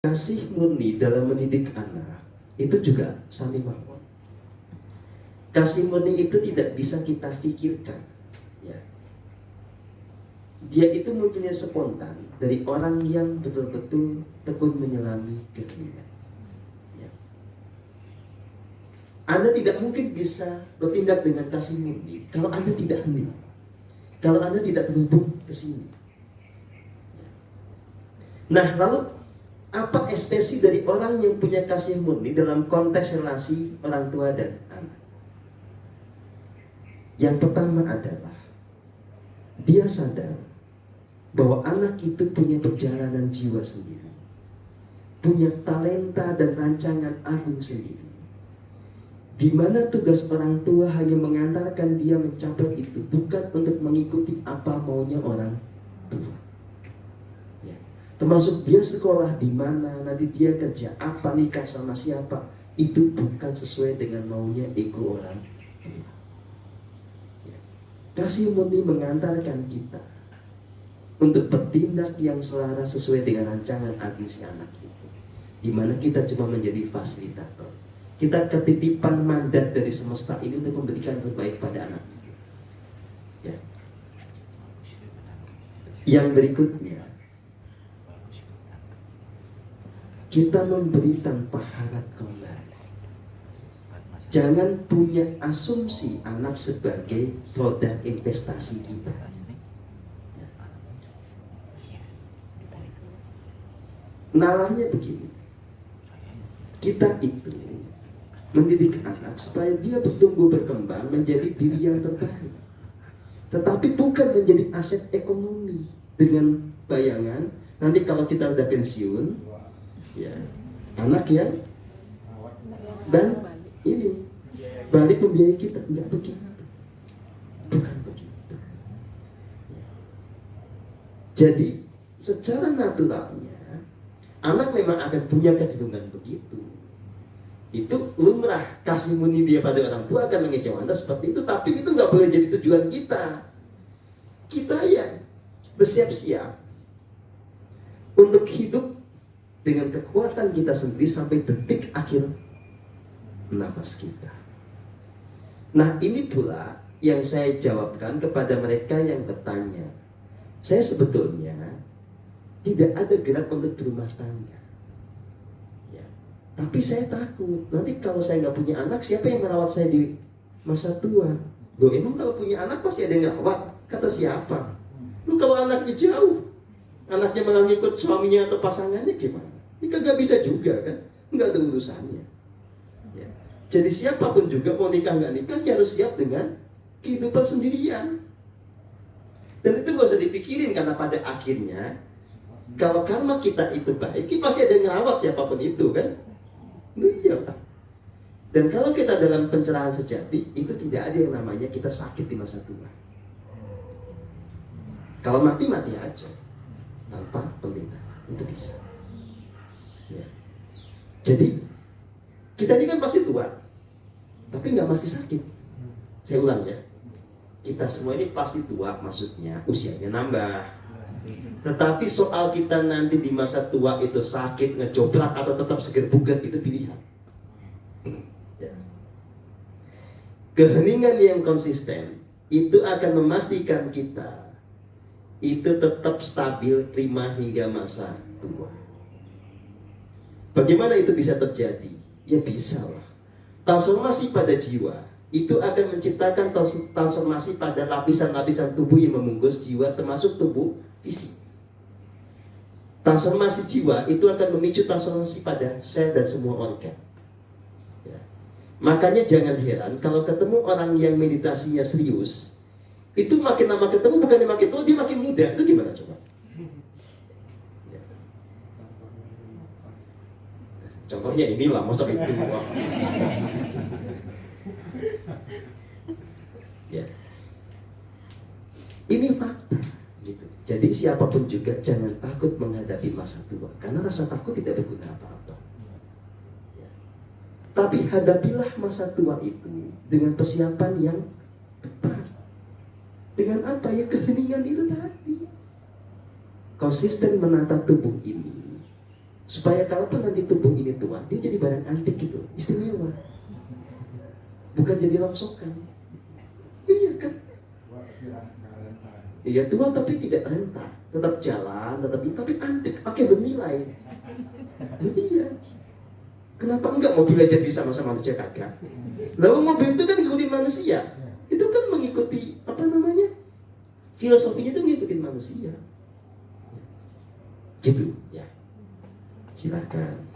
Kasih murni dalam mendidik anak itu juga sami mahwat. Kasih murni itu tidak bisa kita pikirkan, ya. Dia itu munculnya spontan dari orang yang betul-betul tekun menyelami keheningan. Ya. Anda tidak mungkin bisa bertindak dengan kasih murni kalau Anda tidak hening, kalau Anda tidak terhubung ke sini. Ya. Nah, lalu apa ekspresi dari orang yang punya kasih murni dalam konteks relasi orang tua dan anak? Yang pertama adalah dia sadar bahwa anak itu punya perjalanan jiwa sendiri, punya talenta dan rancangan agung sendiri, di mana tugas orang tua hanya mengantarkan dia mencapai itu, bukan untuk mengikuti apa maunya orang tua. Termasuk dia sekolah di mana, nanti dia kerja apa, nikah sama siapa, itu bukan sesuai dengan maunya ego orang tua. Ya. Kasih murni mengantarkan kita untuk bertindak yang selaras sesuai dengan rancangan agung si anak itu, di mana kita cuma menjadi fasilitator. Kita ketitipan mandat dari semesta ini untuk memberikan yang terbaik pada anak itu. Ya. Yang berikutnya, kita memberi tanpa harap kembali. Jangan punya asumsi anak sebagai produk investasi kita. Nalarnya begini, kita itu mendidik anak supaya dia bertumbuh berkembang menjadi diri yang terbaik, tetapi bukan menjadi aset ekonomi dengan bayangan nanti kalau kita udah pensiun, ya, anak yang dan ini balik membiayai kita. Enggak begitu, bukan begitu. Ya. Jadi secara naturalnya anak memang akan punya kecenderungan begitu. Itu lumrah. Kasih murni dia pada orang tua akan mengejauh Anda seperti itu, tapi itu nggak boleh jadi tujuan kita. Kita yang bersiap-siap untuk hidup dengan kekuatan kita sendiri sampai detik akhir nafas kita. Nah, ini pula yang saya jawabkan kepada mereka yang bertanya. Saya sebetulnya tidak ada gerak untuk berumah tangga, ya. Tapi saya takut nanti kalau saya nggak punya anak, siapa yang merawat saya di masa tua? Loh, emang kalau punya anak pasti ada yang merawat? Kata siapa? Loh, kalau anaknya jauh, anaknya malah ngikut suaminya atau pasangannya gimana? Ini kagak bisa juga kan? Nggak ada urusannya. Ya. Jadi siapapun juga mau nikah nggak nikah, ya harus siap dengan kehidupan sendirian. Dan itu nggak usah dipikirin, karena pada akhirnya kalau karma kita itu baik, pasti ada yang ngerawat siapapun itu kan? Itu iyalah. Dan kalau kita dalam pencerahan sejati, itu tidak ada yang namanya kita sakit di masa tua. Kalau mati aja tanpa penderitaan, itu bisa. Ya. Jadi kita ini kan pasti tua, tapi nggak pasti sakit. Saya ulang ya, kita semua ini pasti tua, maksudnya usianya nambah. Tetapi soal kita nanti di masa tua itu sakit, ngejobrak atau tetap seger bugar, itu pilihan. Ya. Keheningan yang konsisten itu akan memastikan kita itu tetap stabil, prima hingga masa tua. Bagaimana itu bisa terjadi? Ya bisa lah. Transformasi pada jiwa itu akan menciptakan transformasi pada lapisan-lapisan tubuh yang membungkus jiwa, termasuk tubuh fisik. Transformasi jiwa itu akan memicu transformasi pada sel dan semua organ. Ya. Makanya jangan heran kalau ketemu orang yang meditasinya serius, itu makin lama ketemu bukannya makin tua, dia makin muda. Itu gimana coba? Ya. Contohnya inilah, masa itu. Ya. Ini fakta gitu. Jadi siapapun juga jangan takut menghadapi masa tua, karena rasa takut tidak berguna apa-apa. Ya. Tapi hadapilah masa tua itu dengan persiapan yang tepat. Dengan apa? Ya keheningan itu tadi. Konsisten menata tubuh ini Supaya kalaupun nanti tubuh ini tua, dia jadi barang antik gitu, istimewa. Bukan jadi rongsokan. Iya kan? Iya, tua tapi tidak rentak, tetap jalan, tapi antik, pakai bernilai. Iya. Kenapa enggak mobil aja bisa masa manusia kagak? Lalu mobil itu kan ngikutin manusia. Itu kan mengikuti apa namanya? Filosofinya itu ngikutin manusia. Gitu ya. Silakan.